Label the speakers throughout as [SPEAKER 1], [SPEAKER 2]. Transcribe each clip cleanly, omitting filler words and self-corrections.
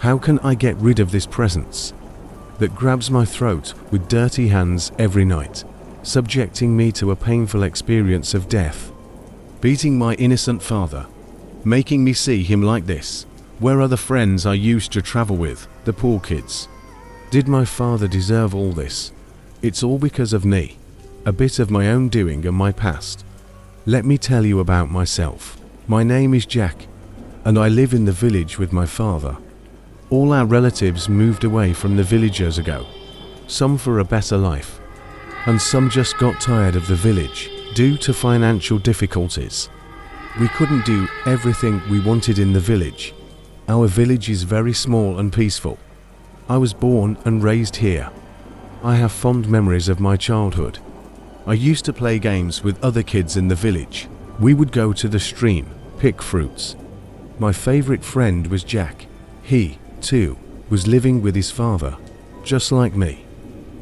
[SPEAKER 1] How can I get rid of this presence that grabs my throat with dirty hands every night, subjecting me to a painful experience of death, beating my innocent father, making me see him like this? Where are the friends I used to travel with, the poor kids? Did my father deserve all this? It's all because of me, a bit of my own doing and my past. Let me tell you about myself. My name is Jack, and I live in the village with my father. All our relatives moved away from the village years ago, some for a better life, and some just got tired of the village due to financial difficulties. We couldn't do everything we wanted in the village. Our village is very small and peaceful. I was born and raised here. I have fond memories of my childhood. I used to play games with other kids in the village. We would go to the stream, pick fruits. My favorite friend was Jack. He, too, was living with his father, just like me.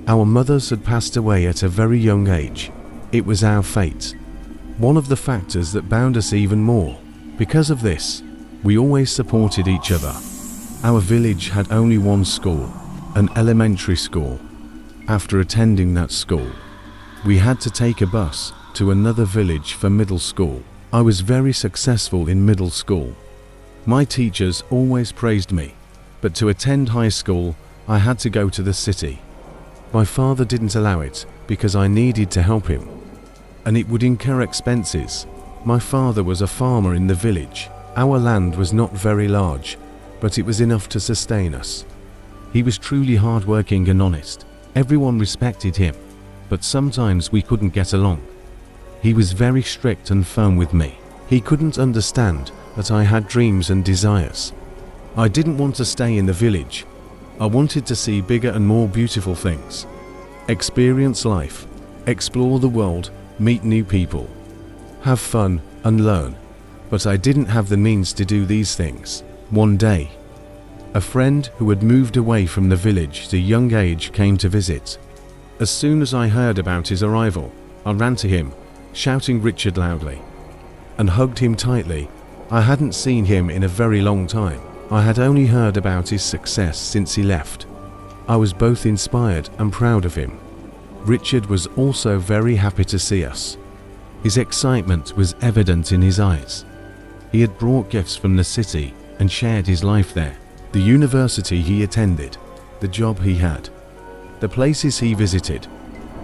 [SPEAKER 1] Our mothers had passed away at a very young age. It was our fate. One of the factors that bound us even more. Because of this, we always supported each other. Our village had only one school, an elementary school. After attending that school, we had to take a bus to another village for middle school. I was very successful in middle school. My teachers always praised me, but to attend high school, I had to go to the city. My father didn't allow it because I needed to help him, and it would incur expenses. My father was a farmer in the village. Our land was not very large, but it was enough to sustain us. He was truly hardworking and honest. Everyone respected him, but sometimes we couldn't get along. He was very strict and firm with me. He couldn't understand that I had dreams and desires. I didn't want to stay in the village. I wanted to see bigger and more beautiful things, experience life, explore the world, meet new people, have fun and learn. But I didn't have the means to do these things. One day, a friend who had moved away from the village at a young age came to visit. As soon as I heard about his arrival, I ran to him, shouting Richard loudly, and hugged him tightly. I hadn't seen him in a very long time. I had only heard about his success since he left. I was both inspired and proud of him. Richard was also very happy to see us. His excitement was evident in his eyes. He had brought gifts from the city and shared his life there. The university he attended, the job he had, the places he visited,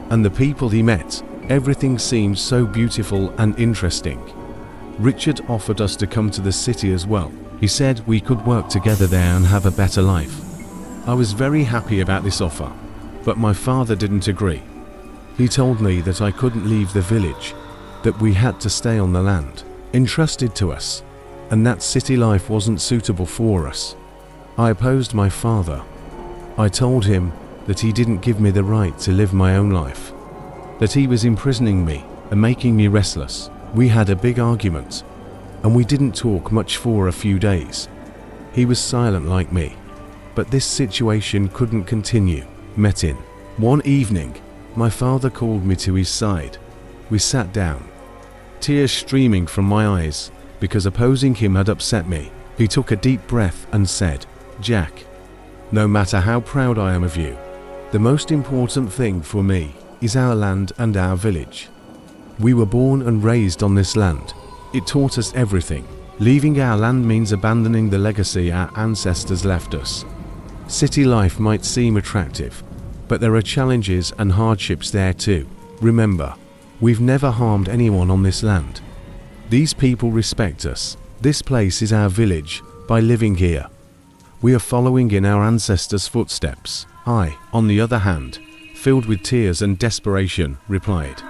[SPEAKER 1] and the people he met. Everything seemed so beautiful and interesting. Richard offered us to come to the city as well. He said we could work together there and have a better life. I was very happy about this offer, but my father didn't agree. He told me that I couldn't leave the village, that we had to stay on the land entrusted to us, and that city life wasn't suitable for us. I opposed my father. I told him that he didn't give me the right to live my own life, that he was imprisoning me and making me restless. We had a big argument, and we didn't talk much for a few days. He was silent like me, but this situation couldn't continue. Metin. One evening, my father called me to his side. We sat down, tears streaming from my eyes because opposing him had upset me. He took a deep breath and said, "Jack, no matter how proud I am of you, the most important thing for me is our land and our village. We were born and raised on this land. It taught us everything. Leaving our land means abandoning the legacy our ancestors left us. City life might seem attractive, but there are challenges and hardships there too. Remember, we've never harmed anyone on this land. These people respect us. This place is our village. By living here, we are following in our ancestors' footsteps." I, on the other hand, filled with tears and desperation, replied,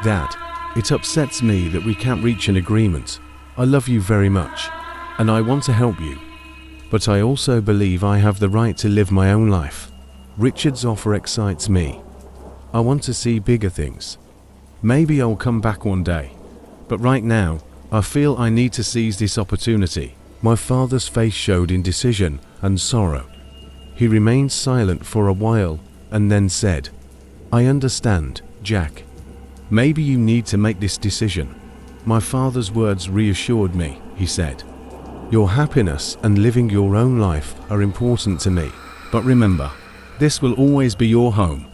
[SPEAKER 1] "Dad, it upsets me that we can't reach an agreement. I love you very much, and I want to help you. But I also believe I have the right to live my own life. Richard's offer excites me. I want to see bigger things. Maybe I'll come back one day, but right now, I feel I need to seize this opportunity." My father's face showed indecision and sorrow. He remained silent for a while and then said, "I understand, Jack. Maybe you need to make this decision." My father's words reassured me. He said, Your happiness and living your own life are important to me. But remember, this will always be your home.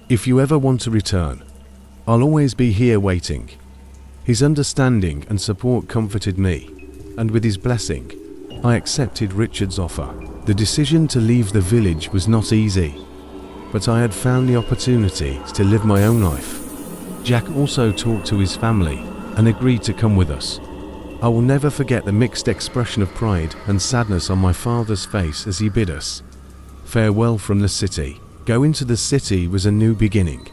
[SPEAKER 1] If you ever want to return, I'll always be here waiting." His understanding and support comforted me, and with his blessing, I accepted Richard's offer. The decision to leave the village was not easy, but I had found the opportunity to live my own life. Jack also talked to his family and agreed to come with us. I will never forget the mixed expression of pride and sadness on my father's face as he bid us farewell from the city. Going to the city was a new beginning,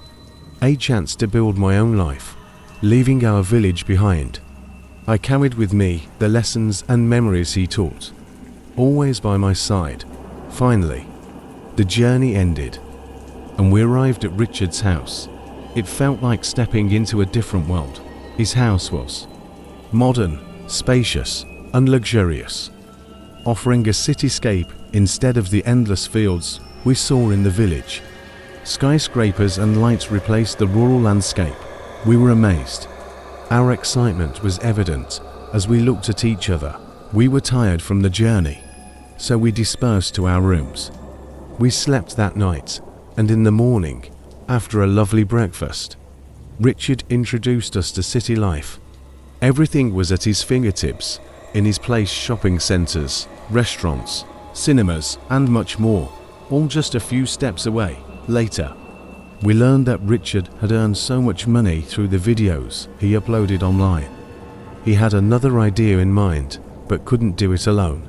[SPEAKER 1] a chance to build my own life, leaving our village behind. I carried with me the lessons and memories he taught, always by my side. Finally, the journey ended, and we arrived at Richard's house. It felt like stepping into a different world. His house was modern, spacious, and luxurious, offering a cityscape instead of the endless fields we saw in the village. Skyscrapers and lights replaced the rural landscape. We were amazed. Our excitement was evident as we looked at each other. We were tired from the journey, so we dispersed to our rooms. We slept that night, and in the morning, after a lovely breakfast, Richard introduced us to city life. Everything was at his fingertips, in his place: shopping centers, restaurants, cinemas, and much more, all just a few steps away. Later, we learned that Richard had earned so much money through the videos he uploaded online. He had another idea in mind, but couldn't do it alone.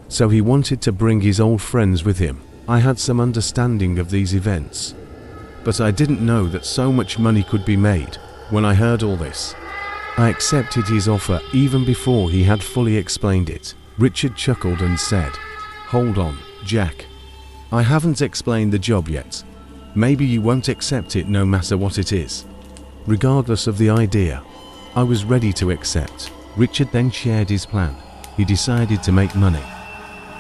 [SPEAKER 1] So he wanted to bring his old friends with him. I had some understanding of these events, but I didn't know that so much money could be made. When I heard all this, I accepted his offer even before he had fully explained it. Richard chuckled and said, "Hold on, Jack. I haven't explained the job yet. Maybe you won't accept it no matter what it is." Regardless of the idea, I was ready to accept. Richard then shared his plan. He decided to make money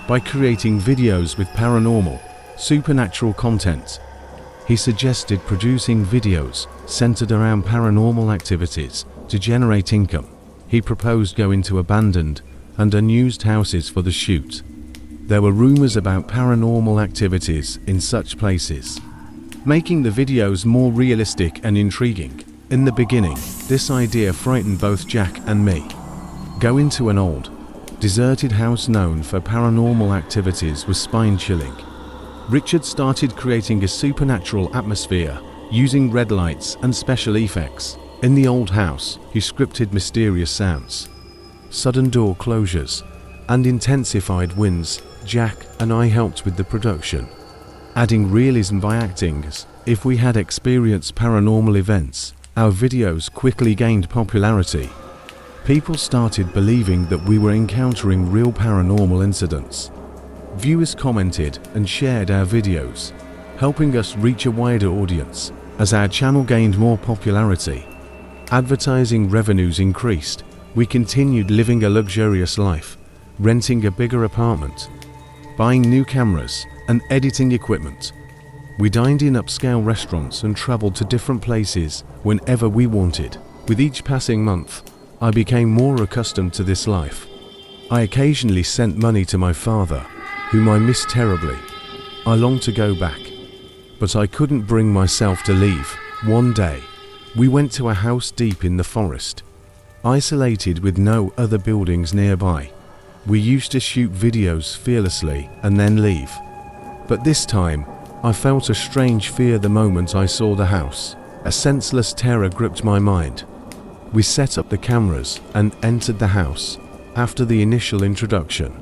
[SPEAKER 1] by creating videos with paranormal, supernatural content. He suggested producing videos centered around paranormal activities to generate income. He proposed going to abandoned and unused houses for the shoot. There were rumors about paranormal activities in such places, making the videos more realistic and intriguing. In the beginning, this idea frightened both Jack and me. Going to an old, deserted house known for paranormal activities was spine-chilling. Richard started creating a supernatural atmosphere using red lights and special effects. In the old house, he scripted mysterious sounds, sudden door closures, and intensified winds. Jack and I helped with the production, adding realism by acting as if we had experienced paranormal events. Our videos quickly gained popularity. People started believing that we were encountering real paranormal incidents. Viewers commented and shared our videos, helping us reach a wider audience. As our channel gained more popularity, advertising revenues increased. We continued living a luxurious life, renting a bigger apartment, buying new cameras, and editing equipment. We dined in upscale restaurants and traveled to different places whenever we wanted. With each passing month, I became more accustomed to this life. I occasionally sent money to my father, whom I missed terribly. I longed to go back, but I couldn't bring myself to leave. One day, we went to a house deep in the forest, isolated with no other buildings nearby. We used to shoot videos fearlessly and then leave. But this time, I felt a strange fear the moment I saw the house. A senseless terror gripped my mind. We set up the cameras and entered the house. After the initial introduction,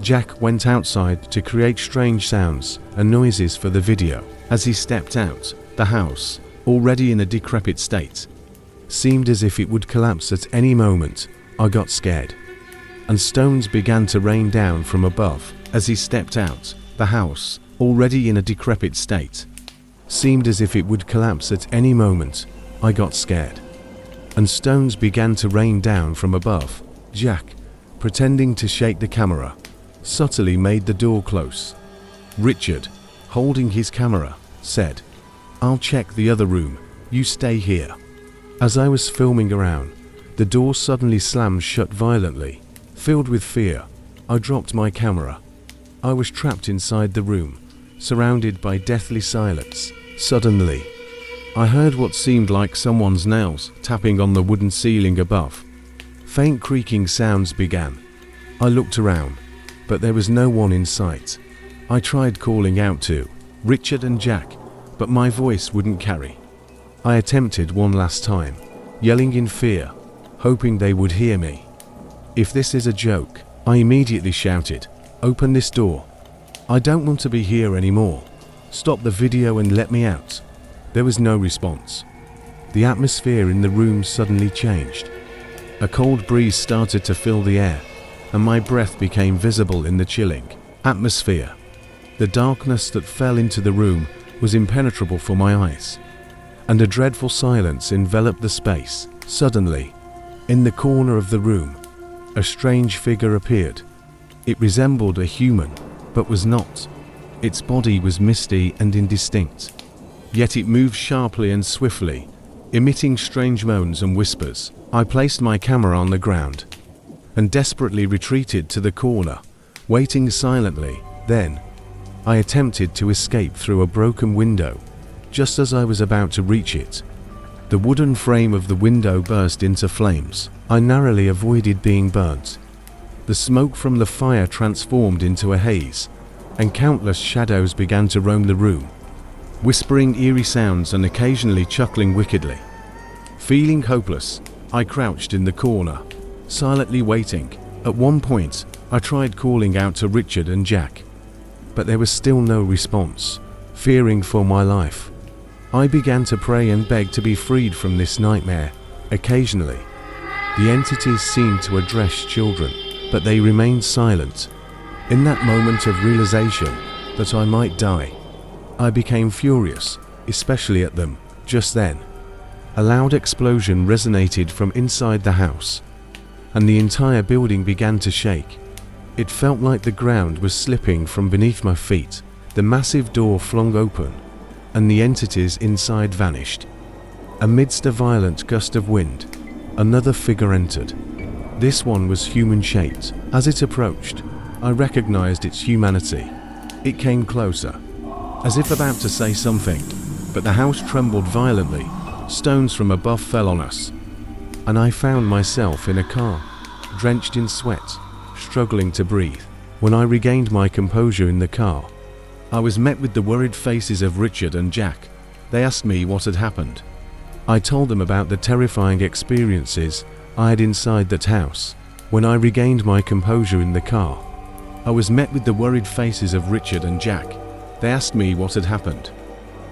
[SPEAKER 1] Jack went outside to create strange sounds and noises for the video. As he stepped out, the house, already in a decrepit state, seemed as if it would collapse at any moment. I got scared, and stones began to rain down from above. As he stepped out, the house, already in a decrepit state, seemed as if it would collapse at any moment. I got scared, and stones began to rain down from above. Jack, pretending to shake the camera, subtly made the door close. Richard, holding his camera, said, "I'll check the other room, you stay here." As I was filming around, the door suddenly slammed shut violently. Filled with fear, I dropped my camera. I was trapped inside the room, surrounded by deathly silence. Suddenly, I heard what seemed like someone's nails tapping on the wooden ceiling above. Faint creaking sounds began. I looked around, but there was no one in sight. I tried calling out to Richard and Jack, but my voice wouldn't carry. I attempted one last time, yelling in fear, hoping they would hear me. "If this is a joke," I immediately shouted, "open this door. I don't want to be here anymore. Stop the video and let me out." There was no response. The atmosphere in the room suddenly changed. A cold breeze started to fill the air, and my breath became visible in the chilling atmosphere. The darkness that fell into the room was impenetrable for my eyes, and a dreadful silence enveloped the space. Suddenly, in the corner of the room, a strange figure appeared. It resembled a human, but was not. Its body was misty and indistinct, yet it moved sharply and swiftly, emitting strange moans and whispers. I placed my camera on the ground and desperately retreated to the corner, waiting silently. Then, I attempted to escape through a broken window. Just as I was about to reach it, the wooden frame of the window burst into flames. I narrowly avoided being burnt. The smoke from the fire transformed into a haze, and countless shadows began to roam the room, whispering eerie sounds and occasionally chuckling wickedly. Feeling hopeless, I crouched in the corner, silently waiting. At one point, I tried calling out to Richard and Jack, but there was still no response. Fearing for my life, I began to pray and beg to be freed from this nightmare. Occasionally, the entities seemed to address children, but they remained silent. In that moment of realization that I might die, I became furious, especially at them. Just then, a loud explosion resonated from inside the house, and the entire building began to shake. It felt like the ground was slipping from beneath my feet. The massive door flung open, and the entities inside vanished. Amidst a violent gust of wind, another figure entered. This one was human-shaped. As it approached, I recognized its humanity. It came closer, as if about to say something, but the house trembled violently. Stones from above fell on us, and I found myself in a car, drenched in sweat, struggling to breathe. When I regained my composure in the car, I was met with the worried faces of Richard and Jack. They asked me what had happened. I told them about the terrifying experiences I had inside that house. When I regained my composure in the car, I was met with the worried faces of Richard and Jack. They asked me what had happened.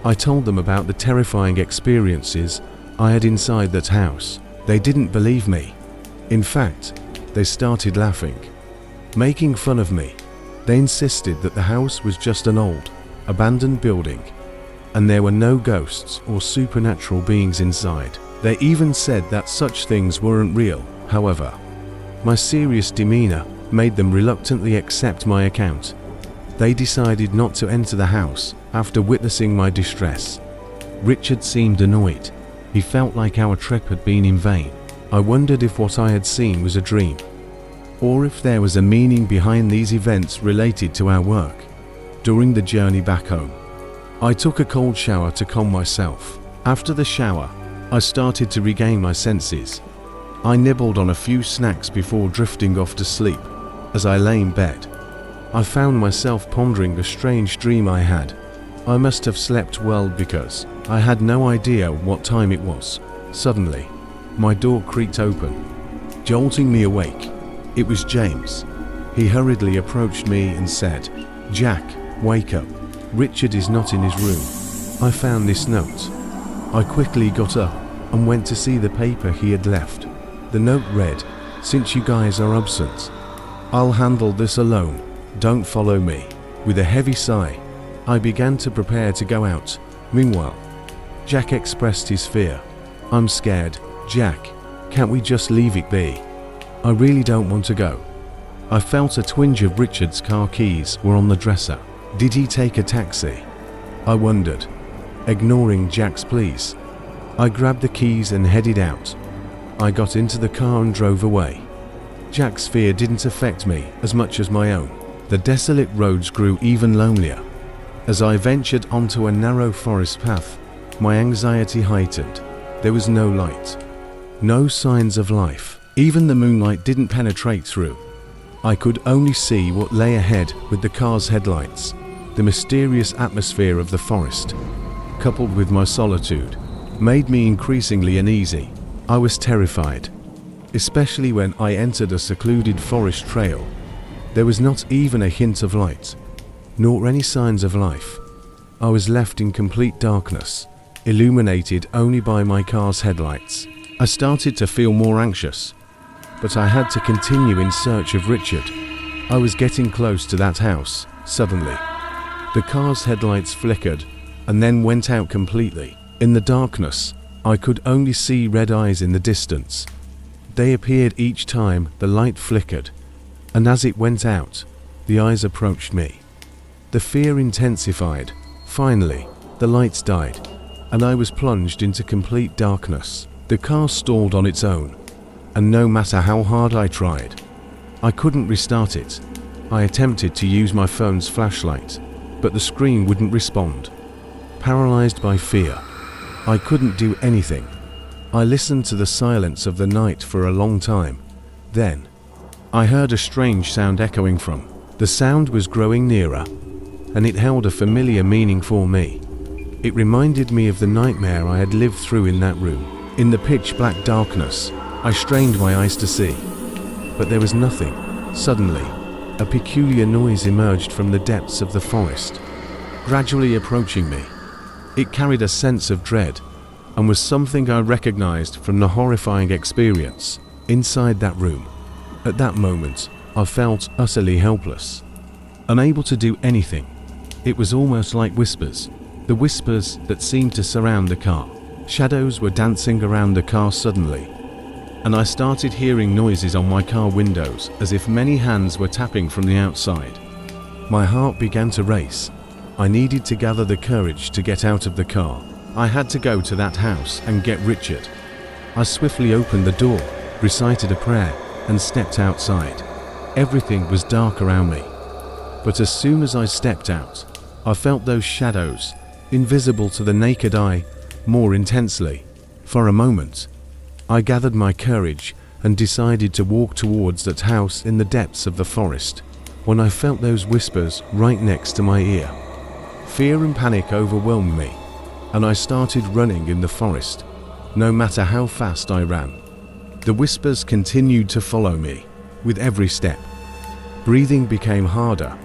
[SPEAKER 1] I told them about the terrifying experiences I had inside that house. They didn't believe me. In fact, they started laughing, making fun of me. They insisted that the house was just an old, abandoned building, and there were no ghosts or supernatural beings inside. They even said that such things weren't real. However, my serious demeanor made them reluctantly accept my account. They decided not to enter the house after witnessing my distress. Richard seemed annoyed. He felt like our trip had been in vain. I wondered if what I had seen was a dream, or if there was a meaning behind these events related to our work. During the journey back home, I took a cold shower to calm myself. After the shower, I started to regain my senses. I nibbled on a few snacks before drifting off to sleep. As I lay in bed, I found myself pondering a strange dream I had. I must have slept well because I had no idea what time it was. Suddenly, my door creaked open, jolting me awake. It was James. He hurriedly approached me and said, "Jack, wake up. Richard is not in his room. I found this note." I quickly got up and went to see the paper he had left. The note read, "Since you guys are absent, I'll handle this alone. Don't follow me." With a heavy sigh, I began to prepare to go out. Meanwhile, Jack expressed his fear. "I'm scared, Jack. Can't we just leave it be? I really don't want to go." I felt a twinge of Richard's car keys were on the dresser. Did he take a taxi? I wondered. Ignoring Jack's pleas, I grabbed the keys and headed out. I got into the car and drove away. Jack's fear didn't affect me as much as my own. The desolate roads grew even lonelier. As I ventured onto a narrow forest path, my anxiety heightened. There was no light, no signs of life. Even the moonlight didn't penetrate through. I could only see what lay ahead with the car's headlights. The mysterious atmosphere of the forest, coupled with my solitude, made me increasingly uneasy. I was terrified, especially when I entered a secluded forest trail. There was not even a hint of light, nor any signs of life. I was left in complete darkness, illuminated only by my car's headlights. I started to feel more anxious, but I had to continue in search of Richard. I was getting close to that house. Suddenly, the car's headlights flickered and then went out completely. In the darkness, I could only see red eyes in the distance. They appeared each time the light flickered, and as it went out, the eyes approached me. The fear intensified. Finally, the lights died, and I was plunged into complete darkness. The car stalled on its own, and no matter how hard I tried, I couldn't restart it. I attempted to use my phone's flashlight, but the screen wouldn't respond. Paralyzed by fear, I couldn't do anything. I listened to the silence of the night for a long time. Then, I heard a strange sound echoing from. The sound was growing nearer, and it held a familiar meaning for me. It reminded me of the nightmare I had lived through in that room. In the pitch-black darkness, I strained my eyes to see, but there was nothing. Suddenly, a peculiar noise emerged from the depths of the forest, gradually approaching me. It carried a sense of dread, and was something I recognized from the horrifying experience inside that room. At that moment, I felt utterly helpless, unable to do anything. It was almost like whispers, the whispers that seemed to surround the car. Shadows were dancing around the car suddenly, and I started hearing noises on my car windows as if many hands were tapping from the outside. My heart began to race. I needed to gather the courage to get out of the car. I had to go to that house and get Richard. I swiftly opened the door, recited a prayer, and stepped outside. Everything was dark around me, but as soon as I stepped out, I felt those shadows, invisible to the naked eye, more intensely. For a moment, I gathered my courage and decided to walk towards that house in the depths of the forest, when I felt those whispers right next to my ear. Fear and panic overwhelmed me, and I started running in the forest. No matter how fast I ran, the whispers continued to follow me with every step. Breathing became harder,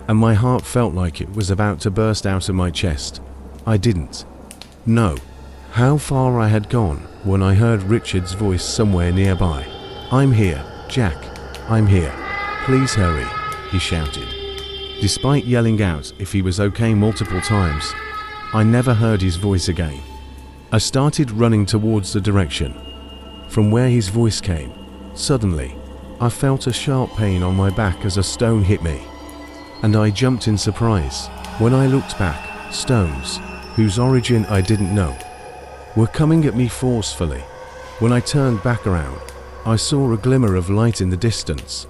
[SPEAKER 1] and my heart felt like it was about to burst out of my chest. I didn't know how far I had gone when I heard Richard's voice somewhere nearby. "I'm here, Jack. I'm here. Please hurry," he shouted. Despite yelling out if he was okay multiple times, I never heard his voice again. I started running towards the direction from where his voice came. Suddenly, I felt a sharp pain on my back as a stone hit me, and I jumped in surprise. When I looked back, stones, whose origin I didn't know, were coming at me forcefully. When I turned back around, I saw a glimmer of light in the distance.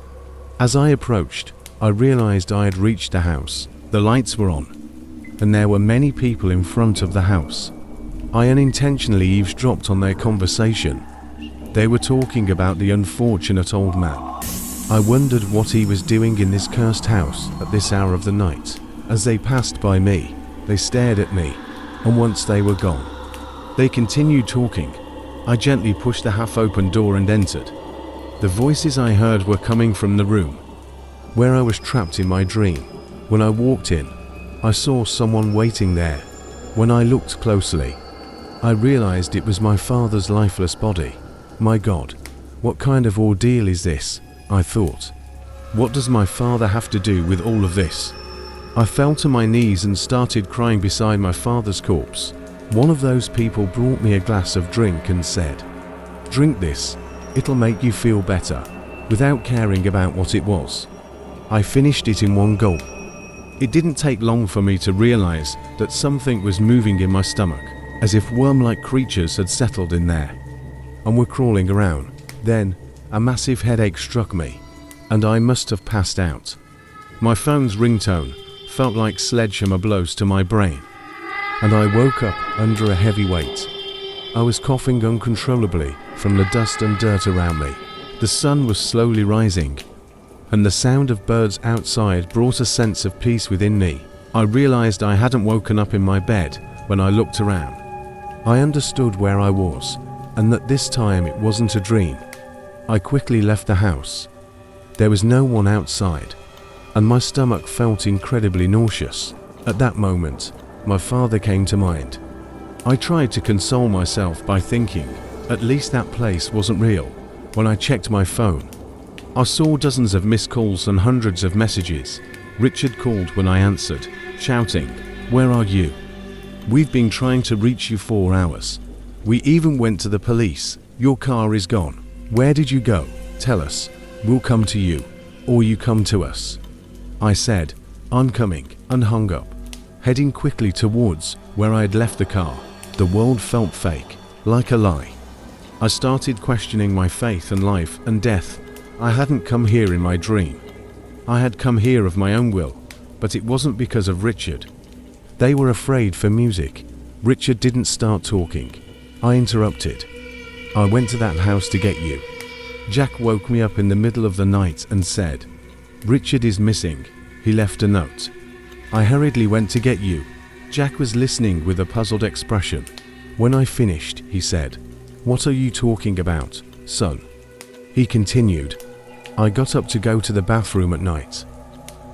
[SPEAKER 1] As I approached, I realized I had reached the house. The lights were on, and there were many people in front of the house. I unintentionally eavesdropped on their conversation. They were talking about the unfortunate old man. I wondered what he was doing in this cursed house at this hour of the night. As they passed by me, they stared at me, and once they were gone, they continued talking. I gently pushed the half-open door and entered. The voices I heard were coming from the room where I was trapped in my dream. When I walked in, I saw someone waiting there. When I looked closely, I realized it was my father's lifeless body. My God, what kind of ordeal is this? I thought. What does my father have to do with all of this? I fell to my knees and started crying beside my father's corpse. One of those people brought me a glass of drink and said, "Drink this, it'll make you feel better," without caring about what it was. I finished it in one gulp. It didn't take long for me to realize that something was moving in my stomach, as if worm-like creatures had settled in there and were crawling around. Then, a massive headache struck me, and I must have passed out. My phone's ringtone felt like sledgehammer blows to my brain, and I woke up under a heavy weight. I was coughing uncontrollably from the dust and dirt around me. The sun was slowly rising, and the sound of birds outside brought a sense of peace within me. I realized I hadn't woken up in my bed when I looked around. I understood where I was, and that this time it wasn't a dream. I quickly left the house. There was no one outside, and my stomach felt incredibly nauseous. At that moment, my father came to mind. I tried to console myself by thinking, at least that place wasn't real. When I checked my phone, I saw dozens of missed calls and hundreds of messages. Richard called when I answered, shouting, "Where are you? We've been trying to reach you 4 hours. We even went to the police. Your car is gone. Where did you go? Tell us. We'll come to you, or you come to us." I said, "I'm coming," and hung up, heading quickly towards where I had left the car. The world felt fake, like a lie. I started questioning my faith and life and death. I hadn't come here in my dream. I had come here of my own will, but it wasn't because of Richard. They were afraid for music. Richard didn't start talking. I interrupted. "I went to that house to get you." Jack woke me up in the middle of the night and said, "Richard is missing. He left a note." I hurriedly went to get you. Jack was listening with a puzzled expression. When I finished, he said, "What are you talking about, son?" He continued, "I got up to go to the bathroom at night.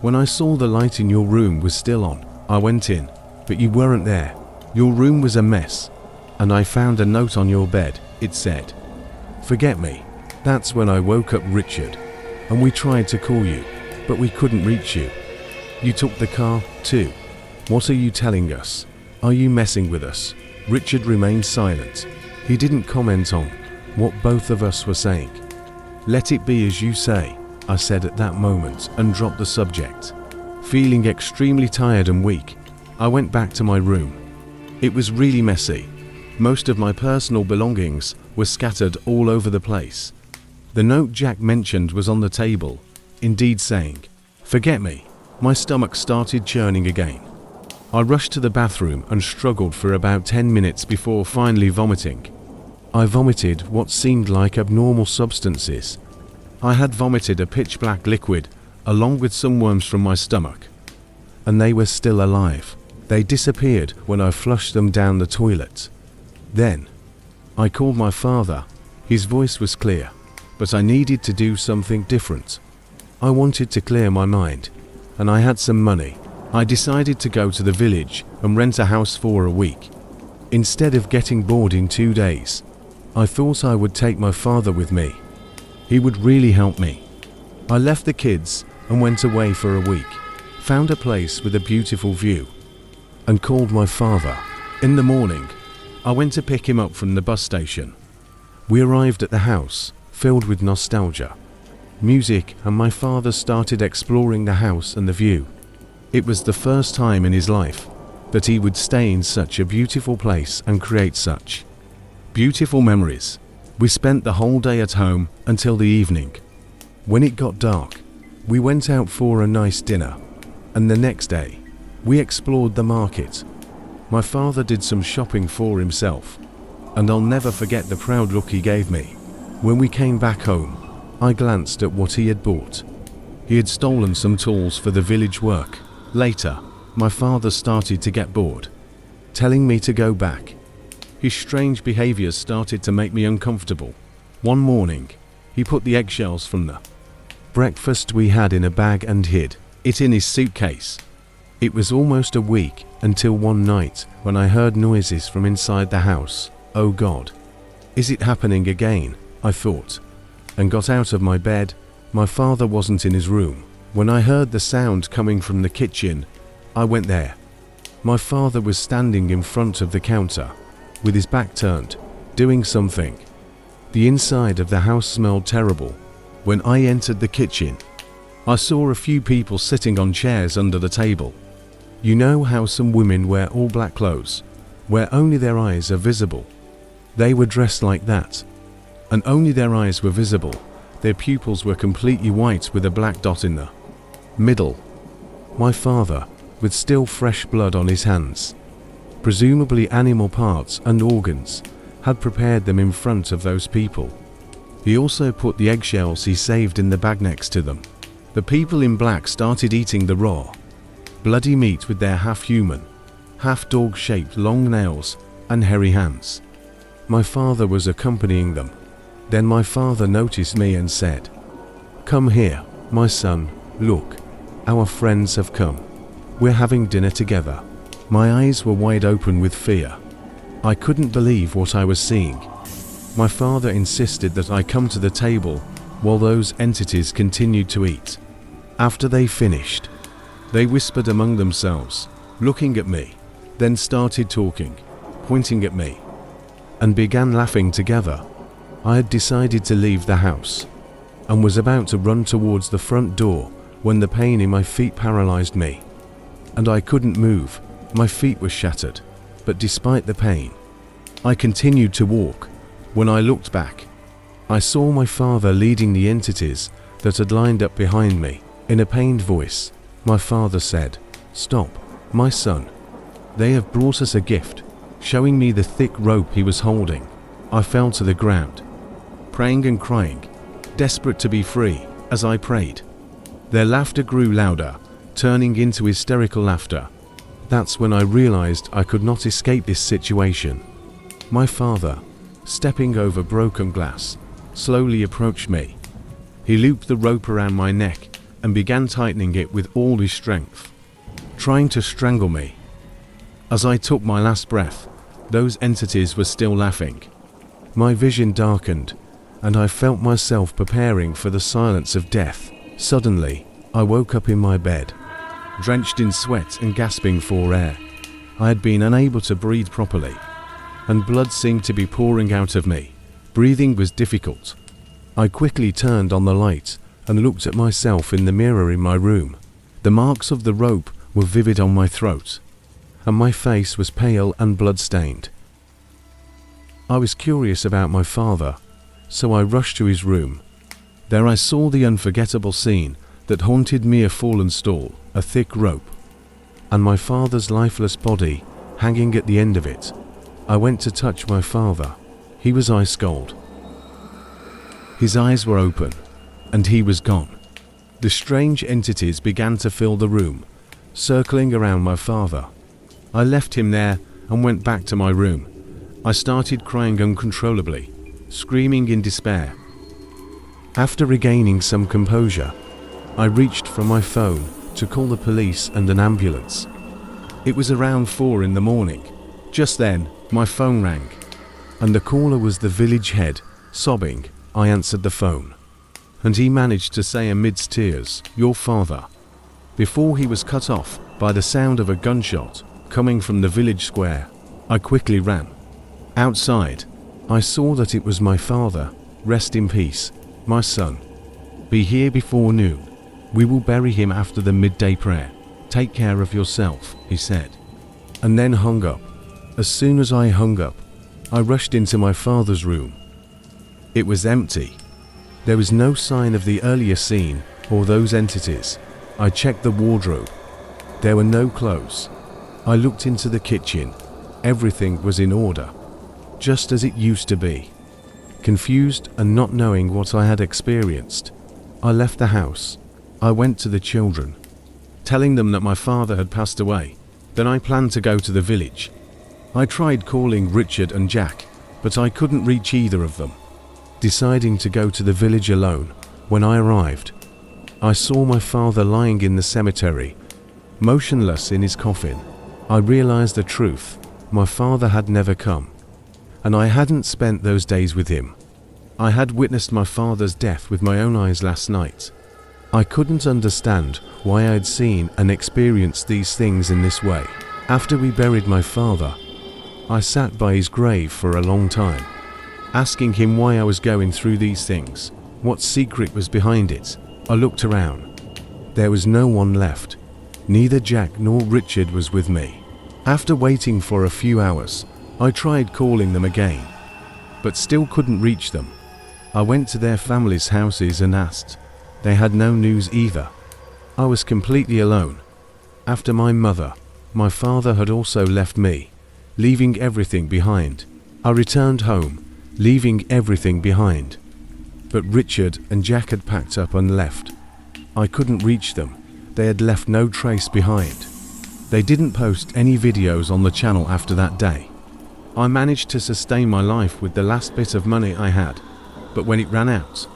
[SPEAKER 1] When I saw the light in your room was still on, I went in, but you weren't there. Your room was a mess, and I found a note on your bed. It said, 'Forget me.' That's when I woke up Richard, and we tried to call you, but we couldn't reach you. You took the car, too. What are you telling us? Are you messing with us?" Richard remained silent. He didn't comment on what both of us were saying. "Let it be as you say," I said at that moment, and dropped the subject. Feeling extremely tired and weak, I went back to my room. It was really messy. Most of my personal belongings were scattered all over the place. The note Jack mentioned was on the table, indeed saying, "Forget me." My stomach started churning again. I rushed to the bathroom and struggled for about 10 minutes before finally vomiting. I vomited what seemed like abnormal substances. I had vomited a pitch-black liquid along with some worms from my stomach. And they were still alive. They disappeared when I flushed them down the toilet. Then, I called my father. His voice was clear, but I needed to do something different. I wanted to clear my mind, and I had some money. I decided to go to the village and rent a house for a week. Instead of getting bored in 2 days, I thought I would take my father with me. He would really help me. I left the kids and went away for a week, found a place with a beautiful view, and called my father. In the morning, I went to pick him up from the bus station. We arrived at the house, filled with nostalgia, music, and my father started exploring the house and the view. It was the first time in his life that he would stay in such a beautiful place and create such beautiful memories. We spent the whole day at home until the evening. When it got dark, we went out for a nice dinner, and the next day, we explored the market. My father did some shopping for himself, and I'll never forget the proud look he gave me. When we came back home, I glanced at what he had bought. He had stolen some tools for the village work. Later, my father started to get bored, telling me to go back. His strange behaviors started to make me uncomfortable. One morning, he put the eggshells from the breakfast we had in a bag and hid it in his suitcase. It was almost a week until one night when I heard noises from inside the house. Oh God, is it happening again? I thought, and got out of my bed. My father wasn't in his room. When I heard the sound coming from the kitchen, I went there. My father was standing in front of the counter, with his back turned, doing something. The inside of the house smelled terrible. When I entered the kitchen, I saw a few people sitting on chairs under the table. You know how some women wear all black clothes, where only their eyes are visible? They were dressed like that, and only their eyes were visible. Their pupils were completely white with a black dot in the middle. My father, with still fresh blood on his hands, presumably animal parts and organs, had prepared them in front of those people. He also put the eggshells he saved in the bag next to them. The people in black started eating the raw, bloody meat with their half-human, half-dog-shaped long nails and hairy hands. My father was accompanying them. Then my father noticed me and said, "Come here, my son, look, our friends have come. We're having dinner together." My eyes were wide open with fear. I couldn't believe what I was seeing. My father insisted that I come to the table while those entities continued to eat. After they finished, they whispered among themselves, looking at me, then started talking, pointing at me, and began laughing together. I had decided to leave the house and was about to run towards the front door when the pain in my feet paralyzed me, and I couldn't move. My feet were shattered, but despite the pain, I continued to walk. When I looked back, I saw my father leading the entities that had lined up behind me. In a pained voice, my father said, "Stop, my son. They have brought us a gift," showing me the thick rope he was holding. I fell to the ground, praying and crying, desperate to be free. As I prayed, their laughter grew louder, turning into hysterical laughter. That's when I realized I could not escape this situation. My father, stepping over broken glass, slowly approached me. He looped the rope around my neck and began tightening it with all his strength, trying to strangle me. As I took my last breath, those entities were still laughing. My vision darkened, and I felt myself preparing for the silence of death. Suddenly, I woke up in my bed, drenched in sweat and gasping for air. I had been unable to breathe properly, and blood seemed to be pouring out of me. Breathing was difficult. I quickly turned on the light and looked at myself in the mirror in my room. The marks of the rope were vivid on my throat, and my face was pale and blood-stained. I was curious about my father, so I rushed to his room. There I saw the unforgettable scene that haunted me: a fallen stall, a thick rope, and my father's lifeless body hanging at the end of it. I went to touch my father. He was ice cold. His eyes were open, and he was gone. The strange entities began to fill the room, circling around my father. I left him there and went back to my room. I started crying uncontrollably, screaming in despair. After regaining some composure, I reached for my phone to call the police and an ambulance. It was around 4 in the morning. Just then, my phone rang, and the caller was the village head. Sobbing, I answered the phone, and he managed to say amidst tears, "Your father," before he was cut off by the sound of a gunshot coming from the village square. I quickly ran. Outside, I saw that it was my father. "Rest in peace, my son. Be here before noon. We will bury him after the midday prayer. Take care of yourself," he said, and then hung up. As soon as I hung up, I rushed into my father's room. It was empty. There was no sign of the earlier scene or those entities. I checked the wardrobe. There were no clothes. I looked into the kitchen. Everything was in order, just as it used to be. Confused and not knowing what I had experienced, I left the house. I went to the children, telling them that my father had passed away. Then I planned to go to the village. I tried calling Richard and Jack, but I couldn't reach either of them. Deciding to go to the village alone, when I arrived, I saw my father lying in the cemetery, motionless in his coffin. I realized the truth. My father had never come, and I hadn't spent those days with him. I had witnessed my father's death with my own eyes last night. I couldn't understand why I had seen and experienced these things in this way. After we buried my father, I sat by his grave for a long time, asking him why I was going through these things, what secret was behind it. I looked around. There was no one left. Neither Jack nor Richard was with me. After waiting for a few hours, I tried calling them again, but still couldn't reach them. I went to their families' houses and asked. They had no news either. I was completely alone. After my mother, my father had also left me, leaving everything behind. I returned home, leaving everything behind. But Richard and Jack had packed up and left. I couldn't reach them. They had left no trace behind. They didn't post any videos on the channel after that day. I managed to sustain my life with the last bit of money I had, but when it ran out,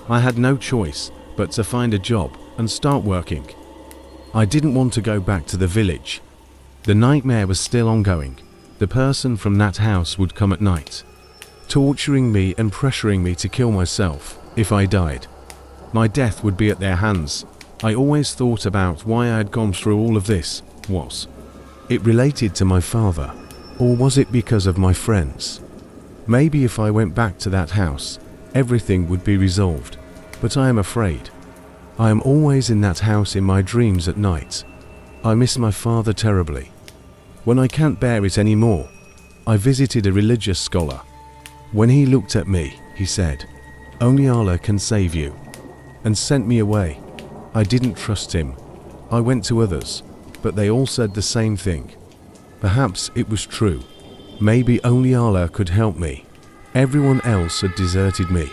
[SPEAKER 1] I had no choice but to find a job and start working. I didn't want to go back to the village. The nightmare was still ongoing. The person from that house would come at night, torturing me and pressuring me to kill myself if I died. My death would be at their hands. I always thought about why I had gone through all of this. Was it related to my father, or was it because of my friends? Maybe if I went back to that house, everything would be resolved, but I am afraid. I am always in that house in my dreams at night. I miss my father terribly. When I can't bear it anymore, I visited a religious scholar. When he looked at me, he said, "Only Allah can save you," and sent me away. I didn't trust him. I went to others, but they all said the same thing. Perhaps it was true. Maybe only Allah could help me. Everyone else had deserted me.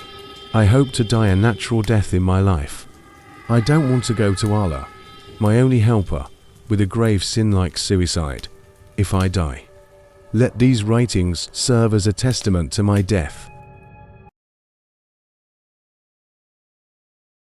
[SPEAKER 1] I hope to die a natural death in my life. I don't want to go to Allah, my only helper, with a grave sin like suicide, if I die. Let these writings serve as a testament to my death.